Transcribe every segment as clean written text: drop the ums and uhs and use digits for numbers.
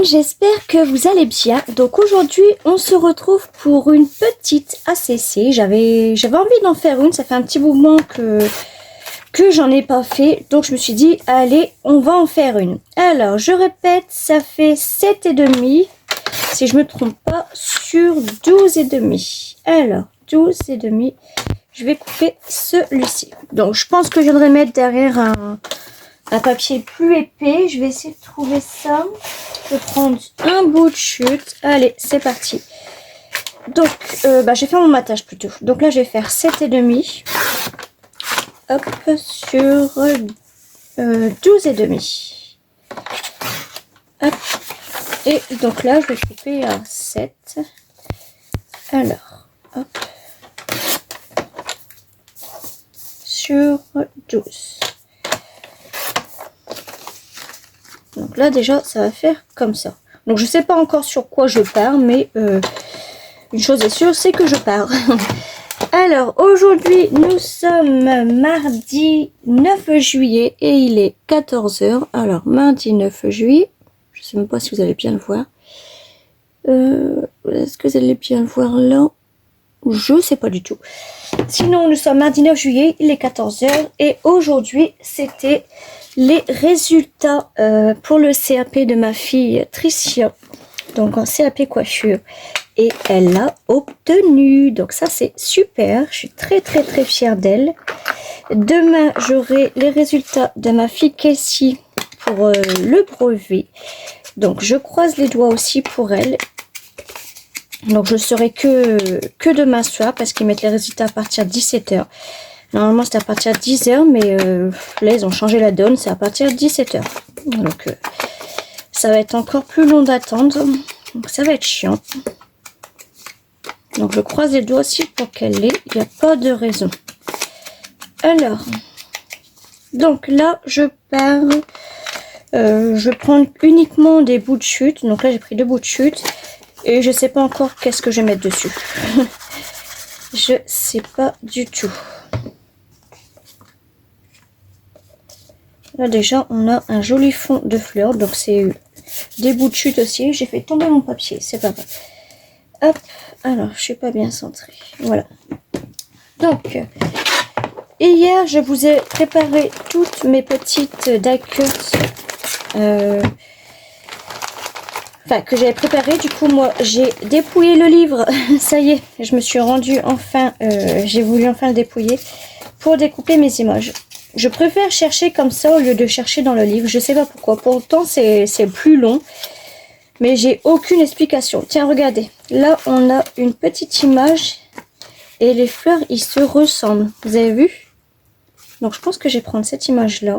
monde, j'espère que vous allez bien. Donc aujourd'hui, on se retrouve pour une petite ACC. J'avais envie d'en faire une, ça fait un petit moment que j'en ai pas fait. Donc je me suis dit, allez, on va en faire une. Alors, je répète, ça fait 7,5, si je me trompe pas, sur 12,5. Alors, 12,5, je vais couper celui-ci. Donc je pense que je viendrai mettre derrière un papier plus épais. Je vais essayer de trouver ça. Je vais prendre un bout de chute. Allez, c'est parti. Donc, je vais faire mon matage plutôt. Donc là, je vais faire 7,5. Hop, sur 12,5. Hop. Et donc là, je vais couper à 7. Alors, hop. Sur 12. Donc là déjà ça va faire comme ça. Donc je sais pas encore sur quoi je pars, mais une chose est sûre, c'est que je pars. Alors aujourd'hui nous sommes mardi 9 juillet et il est 14 h. Alors mardi 9 juillet, je sais même pas si vous allez bien le voir. Est-ce que vous allez bien le voir là? Je sais pas du tout. Sinon nous sommes mardi 9 juillet, il est 14 h et aujourd'hui c'était les résultats pour le CAP de ma fille Tricia, donc en CAP coiffure, et elle l'a obtenu, donc ça c'est super, je suis très fière d'elle. Demain j'aurai les résultats de ma fille Casey pour le brevet, donc je croise les doigts aussi pour elle. Donc je saurai que demain soir parce qu'ils mettent les résultats à partir de 17 h. Normalement c'est à partir de 10 h, mais là ils ont changé la donne, c'est à partir de 17 h. Donc ça va être encore plus long d'attendre, donc ça va être chiant. Donc je croise les doigts aussi pour qu'elle l'ait, il n'y a pas de raison. Alors, donc là je pars, je prends uniquement des bouts de chute, donc là j'ai pris 2 bouts de chute, et je sais pas encore qu'est-ce que je vais mettre dessus. Je sais pas du tout. Là déjà on a un joli fond de fleurs, donc c'est des bouts de chute aussi. J'ai fait tomber mon papier, c'est pas grave. Hop, alors je suis pas bien centrée, voilà. Donc hier je vous ai préparé toutes mes petites die cuts, que j'avais préparé. Du coup moi j'ai dépouillé le livre. Ça y est, je me suis rendue enfin, j'ai voulu enfin le dépouiller pour découper mes images. Je préfère chercher comme ça au lieu de chercher dans le livre. Je sais pas pourquoi. Pourtant, c'est plus long. Mais j'ai aucune explication. Tiens, regardez. Là, on a une petite image. Et les fleurs, ils se ressemblent. Vous avez vu? Donc, je pense que je vais prendre cette image-là.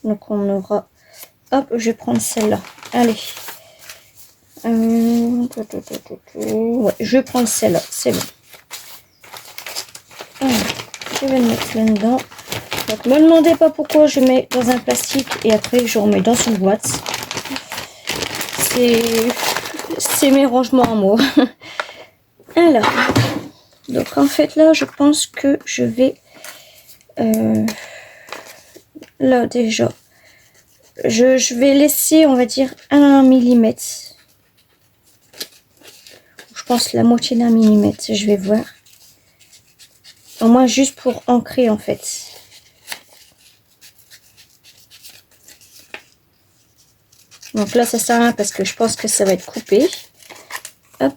Donc, on aura... Hop, je vais prendre celle-là. Allez. Ouais, je vais prendre celle-là. C'est bon. Alors, je vais le mettre là-dedans. Donc, ne me demandez pas pourquoi je mets dans un plastique et après je remets dans une boîte. C'est mes rangements en mots. Alors, donc en fait là, je pense que je vais là déjà, je vais laisser, on va dire, 1 mm. Je pense la moitié d'1 mm. Je vais voir. Au moins juste pour ancrer en fait. Donc là, ça sert à rien parce que je pense que ça va être coupé. Hop.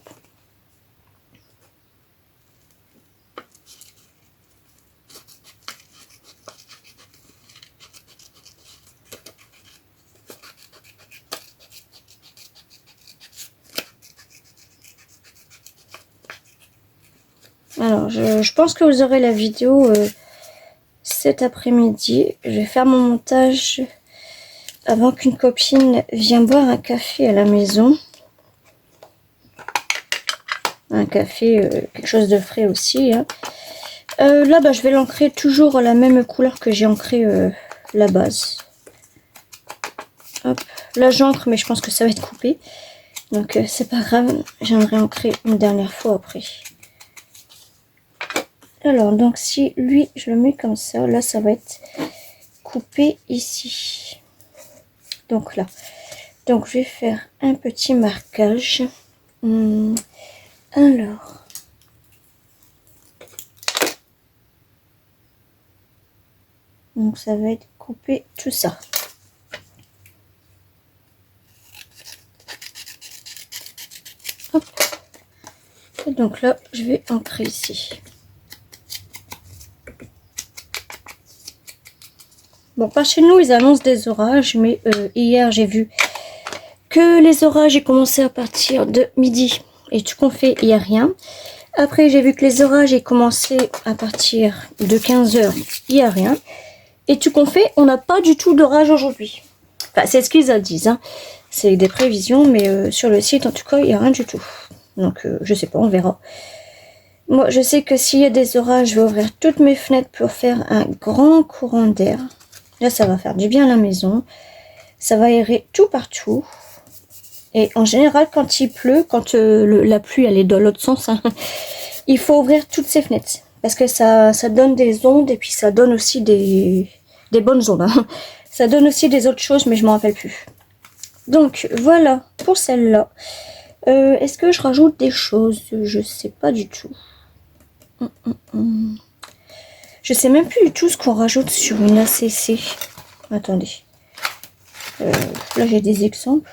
Alors, je pense que vous aurez la vidéo cet après-midi. Je vais faire mon montage avant qu'une copine vienne boire un café à la maison. Un café, quelque chose de frais aussi. Hein. Là, je vais l'ancrer toujours à la même couleur que j'ai ancré la base. Hop. Là, j'ancre, mais je pense que ça va être coupé. Donc, c'est pas grave. J'aimerais ancrer une dernière fois après. Alors, donc, si lui, je le mets comme ça, là, ça va être coupé ici. Donc là. Donc, je vais faire un petit marquage. Alors. Donc, ça va être couper tout ça. Hop. Et donc là, je vais ancrer ici. Bon, par chez nous, ils annoncent des orages, mais hier, j'ai vu que les orages ont commencé à partir de midi. Et tout qu'on fait, il n'y a rien. Après, j'ai vu que les orages ont commencé à partir de 15 h, il n'y a rien. Et tout qu'on fait, on n'a pas du tout d'orage aujourd'hui. Enfin, c'est ce qu'ils disent, hein. C'est des prévisions, mais sur le site, en tout cas, il n'y a rien du tout. Donc, je sais pas, on verra. Moi, je sais que s'il y a des orages, je vais ouvrir toutes mes fenêtres pour faire un grand courant d'air. Là, ça va faire du bien à la maison. Ça va aérer tout partout. Et en général, quand il pleut, quand la pluie, elle est dans l'autre sens, hein, il faut ouvrir toutes ces fenêtres. Parce que ça donne des ondes et puis ça donne aussi des bonnes ondes. Hein. Ça donne aussi des autres choses, mais je m'en rappelle plus. Donc, voilà pour celle-là. Est-ce que je rajoute des choses? Je sais pas du tout. Je sais même plus du tout ce qu'on rajoute sur une ACC. Attendez. Là, j'ai des exemples.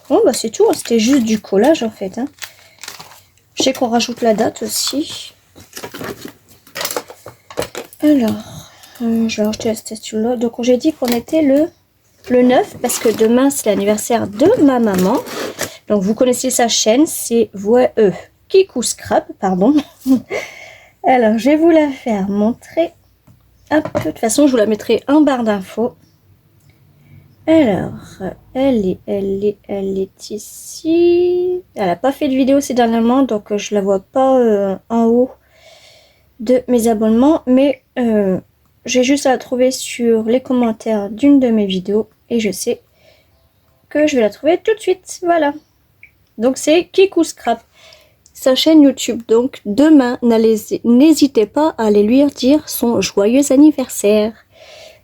Bon, bah c'est tout. Hein. C'était juste du collage, en fait. Hein. Je sais qu'on rajoute la date aussi. Alors, je vais rajouter la statue-là. Donc, j'ai dit qu'on était le 9, parce que demain, c'est l'anniversaire de ma maman. Donc, vous connaissez sa chaîne, c'est Kikou Scrap, pardon. Alors, je vais vous la faire montrer. Hop, de toute façon, je vous la mettrai en barre d'infos. Alors, elle est ici. Elle n'a pas fait de vidéo ces dernièrement, donc je la vois pas en haut de mes abonnements. Mais j'ai juste à la trouver sur les commentaires d'une de mes vidéos. Et je sais que je vais la trouver tout de suite. Voilà. Donc, c'est Kikou Scrap. Sa chaîne YouTube. Donc, demain, n'hésitez pas à aller lui dire son joyeux anniversaire.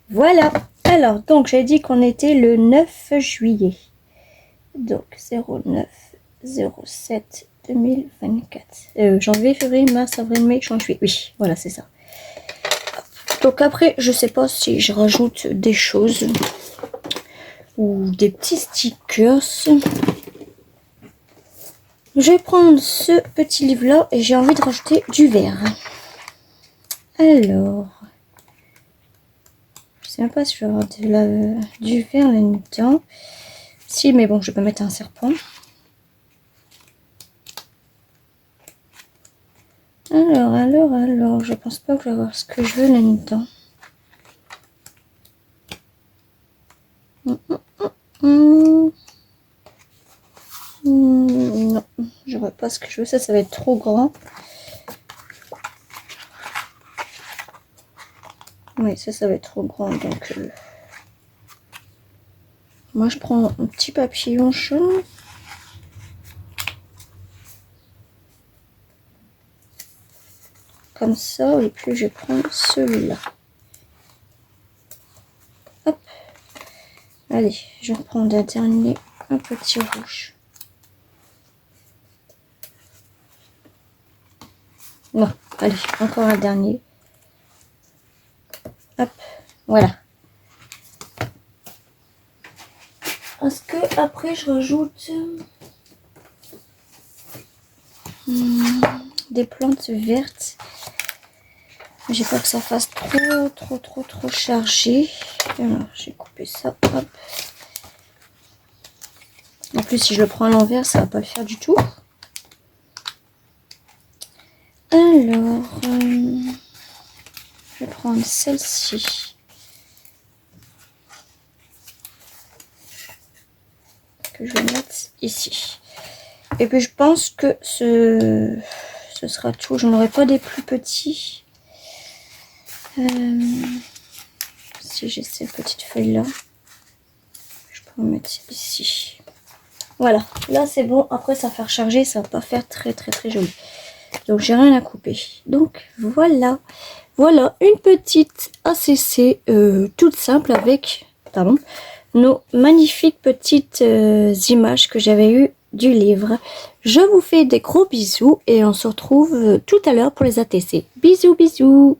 Voilà. Alors, donc, j'ai dit qu'on était le 9 juillet. Donc, 09/07/2024. Janvier, février, mars, avril, mai, juin, juillet. Oui, voilà, c'est ça. Donc, après, je sais pas si je rajoute des choses ou des petits stickers. Je vais prendre ce petit livre-là et j'ai envie de rajouter du vert. Alors... je sais même pas si je vais avoir du vert là-dedans. Si, mais bon, je peux mettre un serpent. Alors, je pense pas que je vais avoir ce que je veux là-dedans. Non, je vois pas ce que je veux. Ça va être trop grand. Oui, ça va être trop grand. Donc, moi, je prends un petit papillon jaune. Comme ça. Et puis, je prends celui-là. Hop. Allez, je reprends un dernier. Un petit rouge. Non, allez, encore un dernier. Hop, voilà. Est-ce que après je rajoute des plantes vertes? J'ai peur que ça fasse trop chargé. Alors, j'ai coupé ça. Hop. En plus, si je le prends à l'envers, ça va pas le faire du tout. Alors, je vais prendre celle-ci. Que je vais mettre ici. Et puis, je pense que ce sera tout. Je n'aurai pas des plus petits. Si j'ai ces petites feuilles-là, je peux en mettre ici. Voilà, là c'est bon. Après, ça va faire charger, ça va pas faire très joli. Donc, j'ai rien à couper. Donc, voilà. Voilà, une petite ACC toute simple avec nos magnifiques petites images que j'avais eues du livre. Je vous fais des gros bisous et on se retrouve tout à l'heure pour les ATC. Bisous bisous.